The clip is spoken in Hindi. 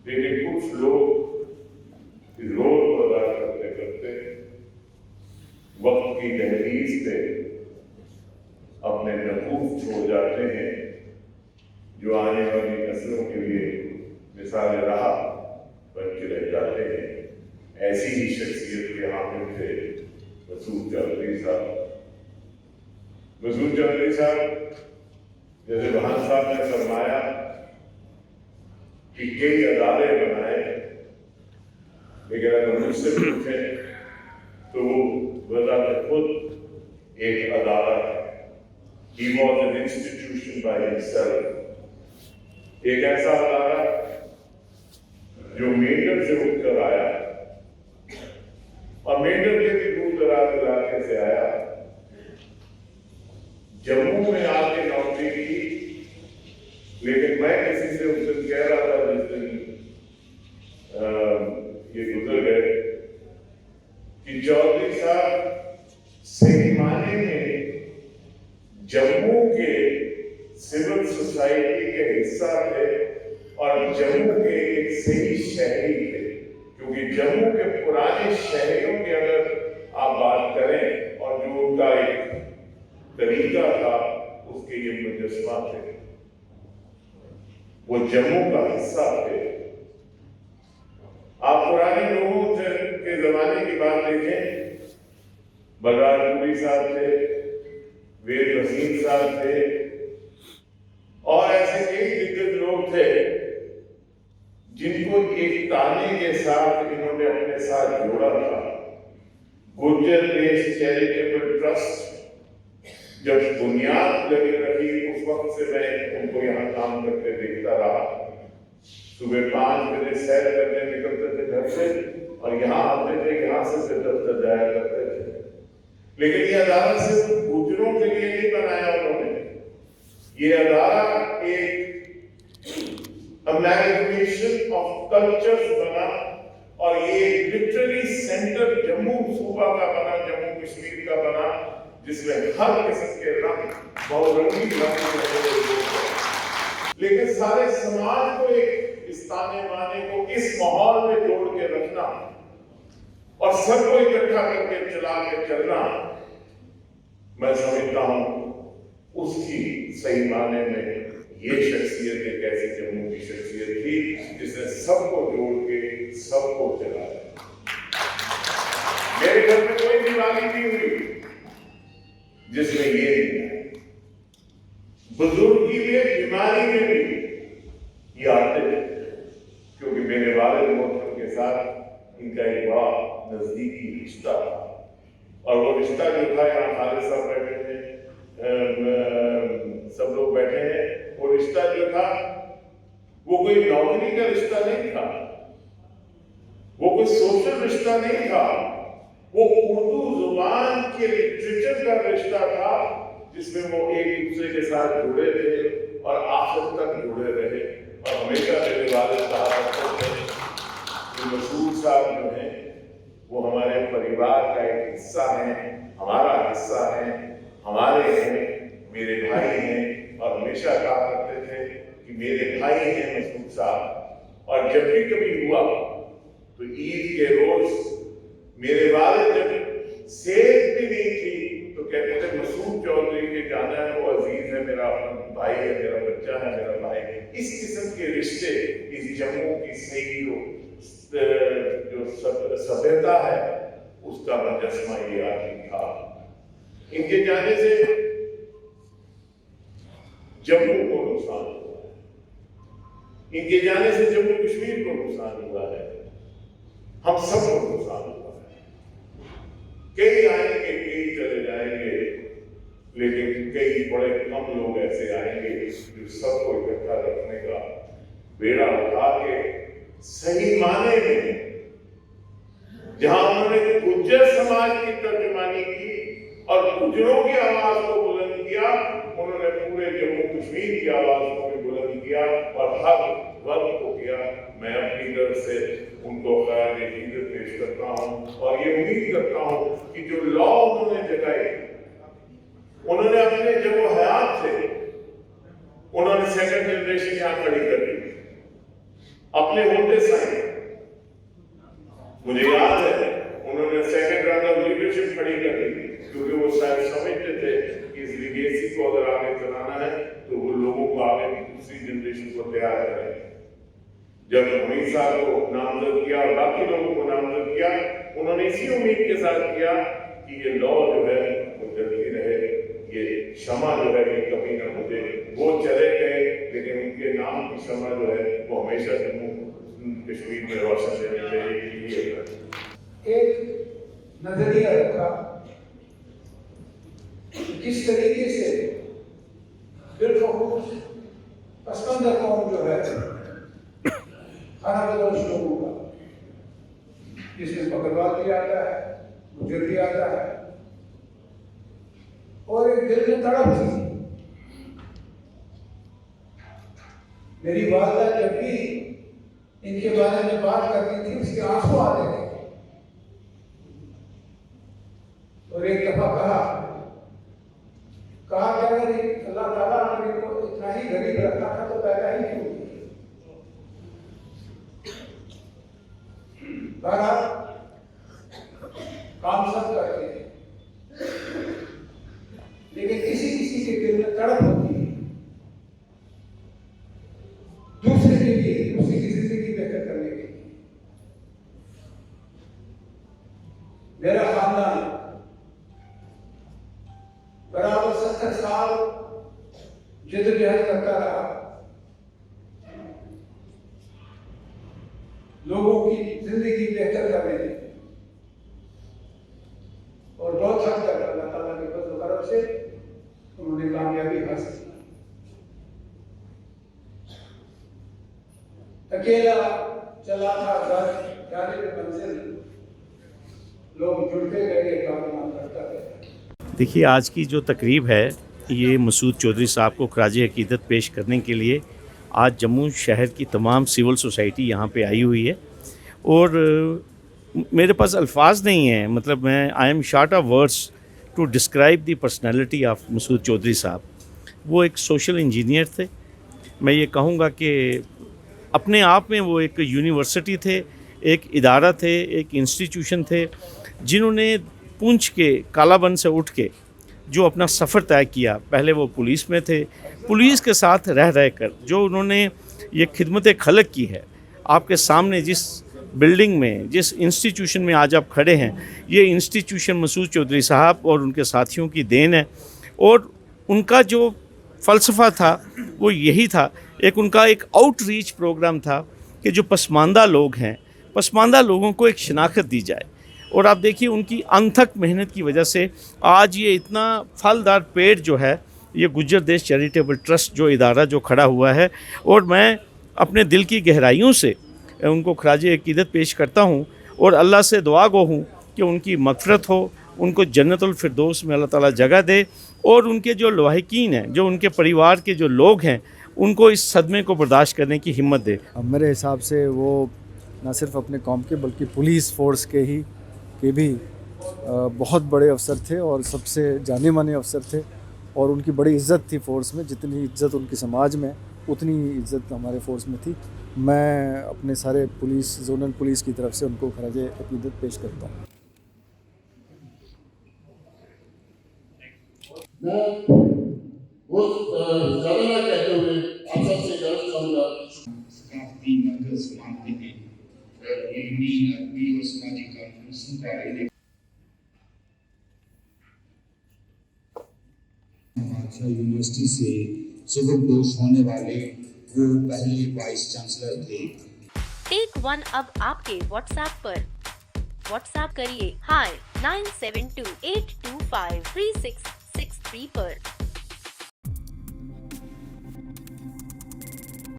लेकिन कुछ लोग इस रोल को अदा करते करते वक्त की दहलीज पे अपने नफूस छोड़ जाते हैं, जो आने वाली नस्लों के लिए मिसाल राह बन के रह जाते हैं। ऐसी ही शख्सियत के हामिल थे मसूद चौधरी साहब। मसूद चौधरी साहब, जैसे भान साहब ने फरमाया कि कई अदारे बनाए, लेकिन अगर मुझसे पूछे तो वो बजाते खुद एक अदारा है। He was an institution by himself। एक ऐसा अदारा जो मेंढर से उठकर आया और मेंढर के भी दूर दराज इलाके से आया, जम्मू में आके नौकरी की। लेकिन मैं किसी से उस दिन कह रहा था, जिस दिन ये गुजर गए, कि चौधरी साहब सही मायने में जम्मू के सिविल सोसाइटी के हिस्सा थे और जम्मू के एक सही शहरी थे। क्योंकि जम्मू के पुराने शहरियों की अगर आप बात करें और जो उनका एक तरीका था, उसके ये मुजस्मा थे, वो जम्मू का हिस्सा थे। आप पुराने लोगों के जमाने की बात देखें, बलराजपुरी साहब थे, वेद वसीम साहब थे और ऐसे कई दिग्गज लोग थे जिनको एक ताने के साथ इन्होंने अपने साथ जोड़ा था। गुर्जर देश चैरिटेबल ट्रस्ट जब बुनियाद लगी रही, उस वक्त से मैं उनको यहाँ काम करते देखता रहा। सुबह 5 बजे सैर करने निकलते थे घर से और यहाँ आते थे, यहाँ से फिर दफ्तर जाया करते थे। लेकिन ये अदारा सिर्फ गुर्जरों के लिए नहीं बनाया उन्होंने, ये अदारा एक अमेलगमेशन ऑफ कल्चर्स बना और ये लिटरली सेंटर जम्मू सूबा का बना, जम्मू कश्मीर का बना, जिसमें हर किस्म के रंग, बहुरंगी रंग, लेकिन सारे समाज को एक इस ताने बाने को इस माहौल में जोड़ के रखना और सबको इकट्ठा करके चला के चलना, मैं समझता हूं उसकी सही माने में ये शख्सियत एक ऐसी जम्मू की शख्सियत थी जिसने सबको जोड़ के सबको चलाया। मेरे घर में कोई बीमारी नहीं हुई जिसमें ये नहीं है। बुजुर्गी में, बीमारी में भी ये आते थे, क्योंकि मेरे वालिद मोहतरम के साथ इनका एक बड़ा नजदीकी रिश्ता था। और वो रिश्ता जो था, यहाँ खालिद साहब बैठे थे, सब लोग बैठे हैं, वो रिश्ता जो था वो कोई नौकरी का रिश्ता नहीं था, वो कोई सोशल रिश्ता नहीं था, वो उर्दू जुबान के लिटरेचर का रिश्ता था, जिसमें वो एक दूसरे के साथ जुड़े थे और आखिर तक जुड़े रहे। और हमेशा मेरे वालिद साहब कहते थे कि मसूद साहब जो हैं वो हमारे परिवार का एक हिस्सा है, हमारा हिस्सा है, हमारे हैं, मेरे भाई हैं। और हमेशा कहा करते थे कि मेरे भाई हैं मसूद साहब। और जब भी कभी हुआ तो ईद के रोज मेरे वालिद जब सेहत भी नहीं थी तो कहते थे मसूद चौधरी के जाना है, वो अजीज है, मेरा अपना भाई है, मेरा बच्चा है, मेरा भाई है। इस किस्म के रिश्ते इस जम्मू की सही जो सभ्यता है उसका मुजस्मा ये आदमी था। इनके जाने से जम्मू को नुकसान हुआ है, इनके जाने से जम्मू कश्मीर को नुकसान हुआ है, हम सबको नुकसान हुआ है। कई आएंगे, कई चले जाएंगे, लेकिन कई बड़े कम लोग ऐसे आएंगे जो सबको इकट्ठा रखने का बेड़ा उठा के सही माने में, जहां उन्होंने गुर्जर समाज की तर्जुमानी की और गुर्जरों की आवाज को बुलंद किया, उन्होंने पूरे जम्मू कश्मीर की आवाज को भी बुलंद किया और हर वर्ग को किया। मैं अपनी तरफ से उनको खैर इज्जत पेश करता हूँ और ये उम्मीद करता हूँ कि जो लॉ उन्होंने जगाई, उन्होंने अपने जब वो हयात थे, उन्होंने सेकंड जनरेशन यहाँ खड़ी कर दी। अपने होते साइन। मुझे याद है उन्होंने सेकंड राउंड ऑफ लीडरशिप खड़ी कर दी, क्योंकि वो शायद समझते थे कि इस लीगेसी को अगर आगे चलाना है तो वो लोगों को आगे दूसरी जनरेशन को तैयार करें। जब अमित शाह को नामजद किया और बाकी लोगों को नामजद किया, उन्होंने इसी उम्मीद के साथ किया कि ये लॉ जो है वो चलती रहे, ये क्षमा जो है ये कभी न मुझे। वो चले गए, लेकिन उनके नाम की क्षमा जो है वो हमेशा जम्मू कश्मीर में रोशन देने चाहिए। एक नजरिया रखा किस तरीके से बिल्कुल पसमानदा कौम जो है खाना बदोश लोगों का, जिसमें बकरवाल भी आता है, गुजर भी आता है, और एक दिल में तड़प थी। मेरी वालदा जब भी इनके बारे में बात करती थी उसके आंसू आते थे। और एक दफा कहा कि अगर अल्लाह ताला ने इनको इतना ही गरीब रखा था तो पैदा ही क्यों किया। काम सब करते हैं, लेकिन किसी के दिल में तड़प होती है दूसरे के लिए, दूसरे की जिंदगी बेहतर करने के लिए। मेरा खानदान बराबर 70 साल जद्दोजहद करता रहा, लोगों की जिंदगी बेहतर करने में, और बहुत हद तक अल्लाह ताला के फज़ल करम से उन्होंने कामयाबी हासिल की। अकेला चला था घर जाने में मंजिल, लोग जुड़ते गए, काम करता गया। देखिए, आज की जो तकरीब है ये मसूद चौधरी साहब को ख़राज अक़ीदत पेश करने के लिए आज जम्मू शहर की तमाम सिविल सोसाइटी यहाँ पे आई हुई है। और मेरे पास अल्फाज नहीं हैं, मतलब मैं I am short of words to describe the personality of Masood Chaudhary sahab. वो एक सोशल इंजीनियर थे। मैं ये कहूँगा कि अपने आप में वो एक यूनिवर्सिटी थे, एक इदारा थे, एक इंस्टीट्यूशन थे, जिन्होंने पूंछ के कालाबन से उठ के जो अपना सफ़र तय किया। पहले वो पुलिस में थे, पुलिस के साथ रह कर जो उन्होंने ये खिदमत खलक की है। आपके सामने जिस बिल्डिंग में, जिस इंस्टीट्यूशन में आज आप खड़े हैं, ये इंस्टीट्यूशन मसूद चौधरी साहब और उनके साथियों की देन है। और उनका जो फ़लसफ़ा था वो यही था, उनका एक आउटरीच प्रोग्राम था कि जो पसमानदा लोग हैं, पसमानदा लोगों को एक शनाख्त दी जाए। और आप देखिए उनकी अनथक मेहनत की वजह से आज ये इतना फलदार पेड़ जो है, ये गुज्जर देश चैरिटेबल ट्रस्ट जो इदारा जो खड़ा हुआ है। और मैं अपने दिल की गहराइयों से उनको ख़राज अक़ीदत पेश करता हूँ और अल्लाह से दुआ गो हूँ कि उनकी मग़फ़िरत हो, उनको जन्नतुल फिरदौस में अल्लाह ताला जगह दे, और उनके जो लवाहिकीन हैं, जो उनके परिवार के जो लोग हैं, उनको इस सदमे को बर्दाश्त करने की हिम्मत दे। अब मेरे हिसाब से वो न सिर्फ अपने कौम के बल्कि पुलिस फोर्स के भी बहुत बड़े अफसर थे और सबसे जाने माने अफसर थे। और उनकी बड़ी इज़्ज़त थी फोर्स में, जितनी इज़्ज़त उनकी समाज में उतनी इज़्ज़त हमारे फोर्स में थी। मैं अपने सारे पुलिस, जोनल पुलिस की तरफ से उनको ख़राज अक़ीदत पेश करता हूँ। यूनिवर्सिटी से सुबुहदोश होने वाले वो पहले वाइस चांसलर थे। टेक वन अब आपके व्हाट्सएप पर। व्हाट्सएप करिए hi 9728253663 पर।